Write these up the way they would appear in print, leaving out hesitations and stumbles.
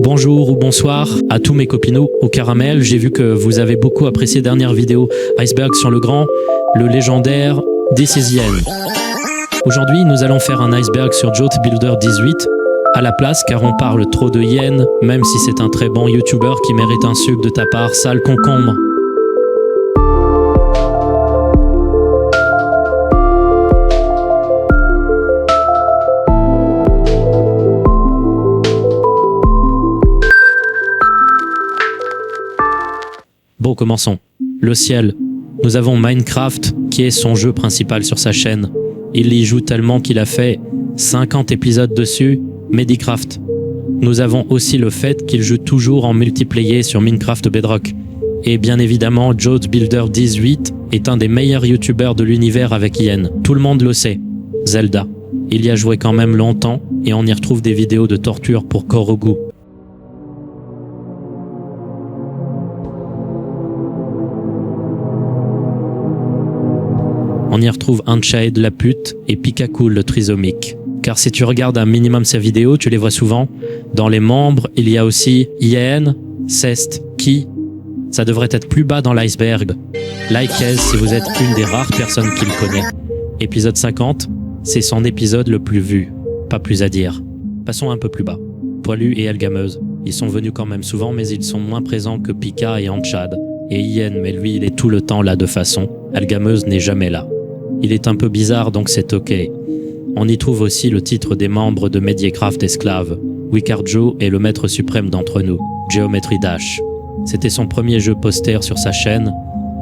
Bonjour ou bonsoir à tous mes copinots au caramel. J'ai vu que vous avez beaucoup apprécié dernière vidéo Iceberg sur le grand, le légendaire This is Yen. Aujourd'hui, nous allons faire un iceberg sur Joe Builder 18 à la place car on parle trop de Yen, même si c'est un très bon YouTuber qui mérite un sub de ta part, sale concombre. Bon, commençons. Le ciel. Nous avons Minecraft, qui est son jeu principal sur sa chaîne. Il y joue tellement qu'il a fait 50 épisodes dessus, Medicraft. Nous avons aussi le fait qu'il joue toujours en multiplayer sur Minecraft Bedrock. Et bien évidemment, Joe Builder 18 est un des meilleurs youtubeurs de l'univers avec Yen. Tout le monde le sait. Zelda. Il y a joué quand même longtemps, et on y retrouve des vidéos de torture pour Korogu. On y retrouve Unchained la pute et Pikachu le trisomique. Car si tu regardes un minimum ses vidéos, tu les vois souvent. Dans les membres, il y a aussi Yen, Cest, qui. Ça devrait être plus bas dans l'iceberg. Likez si vous êtes une des rares personnes qu'il connaît. Épisode 50, c'est son épisode le plus vu. Pas plus à dire. Passons un peu plus bas. Poilu et Elgameuse. Ils sont venus quand même souvent, mais ils sont moins présents que Pika et Unchained. Et Yen, mais lui, il est tout le temps là de façon. Elgameuse n'est jamais là. Il est un peu bizarre, donc c'est ok. On y trouve aussi le titre des membres de Mediacraft Esclave. Wickard Joe est le maître suprême d'entre nous, Geometry Dash. C'était son premier jeu poster sur sa chaîne.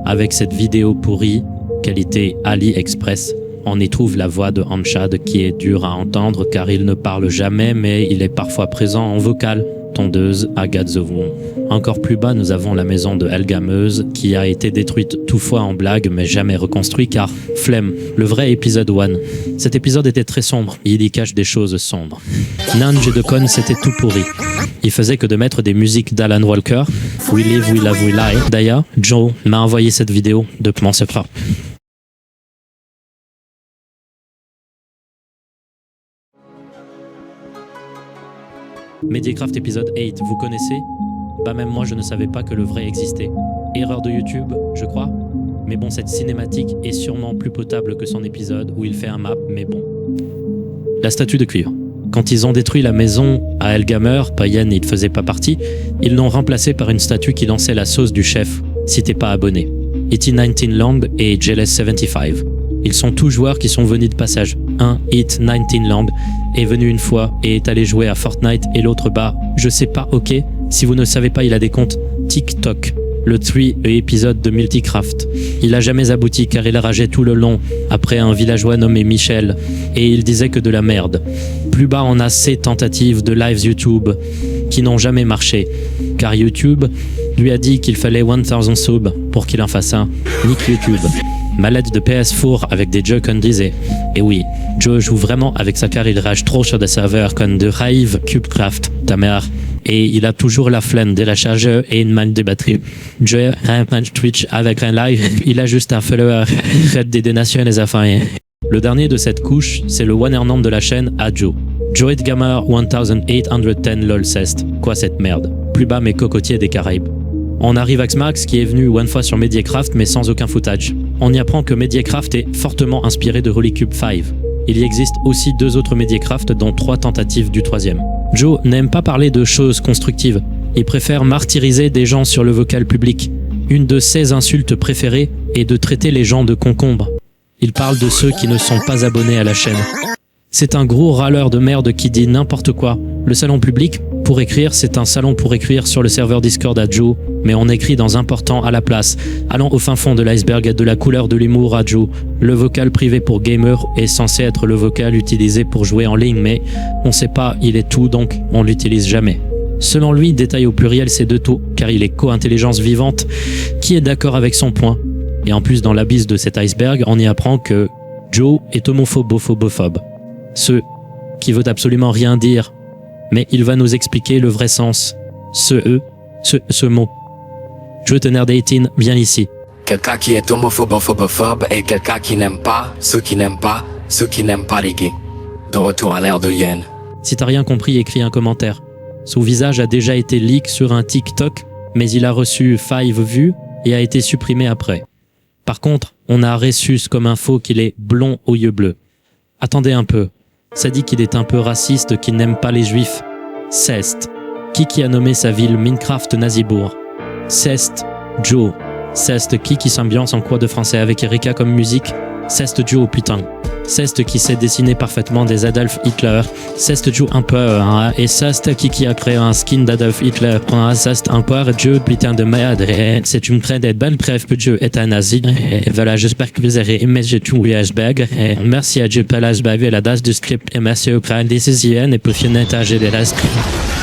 Avec cette vidéo pourrie, qualité AliExpress, on y trouve la voix de Unchained qui est dure à entendre car il ne parle jamais, mais il est parfois présent en vocal. Tondeuse Agathe the Womb. Encore plus bas, nous avons la maison de Elgameuse qui a été détruite toutefois en blague mais jamais reconstruite car flemme, le vrai épisode 1. Cet épisode était très sombre, il y cache des choses sombres. Nanj et Decon c'était tout pourri. Il faisait que de mettre des musiques d'Alan Walker. We Live, We Love, We Lie. D'ailleurs, Joe m'a envoyé cette vidéo de mon secret. Mediacraft épisode 8, vous connaissez? Bah même moi je ne savais pas que le vrai existait. Erreur de YouTube, je crois. Mais bon, cette cinématique est sûrement plus potable que son épisode où il fait un map, mais bon. La statue de cuivre. Quand ils ont détruit la maison à Elgamer, Yen il faisait pas partie, ils l'ont remplacé par une statue qui lançait la sauce du chef, si t'es pas abonné. It19 Long et Jealous75. Ils sont tous joueurs qui sont venus de passage. Un, It19 Lang, est venu une fois et est allé jouer à Fortnite et l'autre je sais pas, ok. Si vous ne savez pas, il a des comptes TikTok. Le 3 épisode de Multicraft. Il a jamais abouti car il a ragé tout le long après un villageois nommé Michel et il disait que de la merde. Plus bas, on a 6 tentatives de lives YouTube qui n'ont jamais marché car YouTube lui a dit qu'il fallait 1000 subs pour qu'il en fasse un. Nick YouTube. Malade de PS4 avec des jeux qu'on disait. Et oui, Joe joue vraiment avec ça car il rage trop sur des serveurs comme de Hive, Cubecraft, ta mère. Et il a toujours la flemme de recharger et une manne de batterie. Joe a un match Twitch avec un live, il a juste un follower, il fait des donations et des affaires. Le dernier de cette couche, c'est le one nom de la chaîne à Joe. Joe Gamer 1810 lolcest. Quoi cette merde? Plus bas mes cocotiers des Caraïbes. On arrive à Xmax qui est venu one fois sur Mediacraft mais sans aucun footage. On y apprend que Mediacraft est fortement inspiré de Holycube 5. Il y existe aussi 2 autres Mediacraft dont 3 tentatives du 3e. Joe n'aime pas parler de choses constructives. Il préfère martyriser des gens sur le vocal public. Une de ses insultes préférées est de traiter les gens de concombres. Il parle de ceux qui ne sont pas abonnés à la chaîne. C'est un gros râleur de merde qui dit n'importe quoi. Le salon public, pour écrire, c'est un salon pour écrire sur le serveur Discord à Joe, mais on écrit dans important à la place, allant au fin fond de l'iceberg de la couleur de l'humour à Joe. Le vocal privé pour gamer est censé être le vocal utilisé pour jouer en ligne, mais on sait pas, il est tout donc on l'utilise jamais. Selon lui, détail au pluriel c'est de tout, car il est co-intelligence vivante, qui est d'accord avec son point. Et en plus dans l'abysse de cet iceberg, on y apprend que Joe est homophobe. Ce qui veut absolument rien dire, mais il va nous expliquer le vrai sens. Ce mot. Joe Tenner 18, viens ici. Quelqu'un qui est homophobe et quelqu'un qui n'aime pas ceux qui n'aiment pas les gays. De retour à l'ère de Yen. Si t'as rien compris, écris un commentaire. Son visage a déjà été leak sur un TikTok, mais il a reçu 5 vues et a été supprimé après. Par contre, on a reçu comme info qu'il est blond aux yeux bleus. Attendez un peu, ça dit qu'il est un peu raciste, qu'il n'aime pas les juifs. Cest. Qui a nommé sa ville Minecraft Nazibourg? Cest Joe. Cest qui s'ambiance en cours de français avec Erika comme musique? Cest Joe, putain. Cest qui sait dessiner parfaitement des Adolf Hitler. Cest Joe un peu, hein, et Cest qui a créé un skin d'Adolf Hitler. Cest un peu Joe, putain de merde. C'est une très bonne preuve que Joe est un nazi. Et voilà, j'espère que vous avez aimé ce tout hashtag. Merci à Joe Palashbag et la date du script et merci au prime décision et pour finir de la script.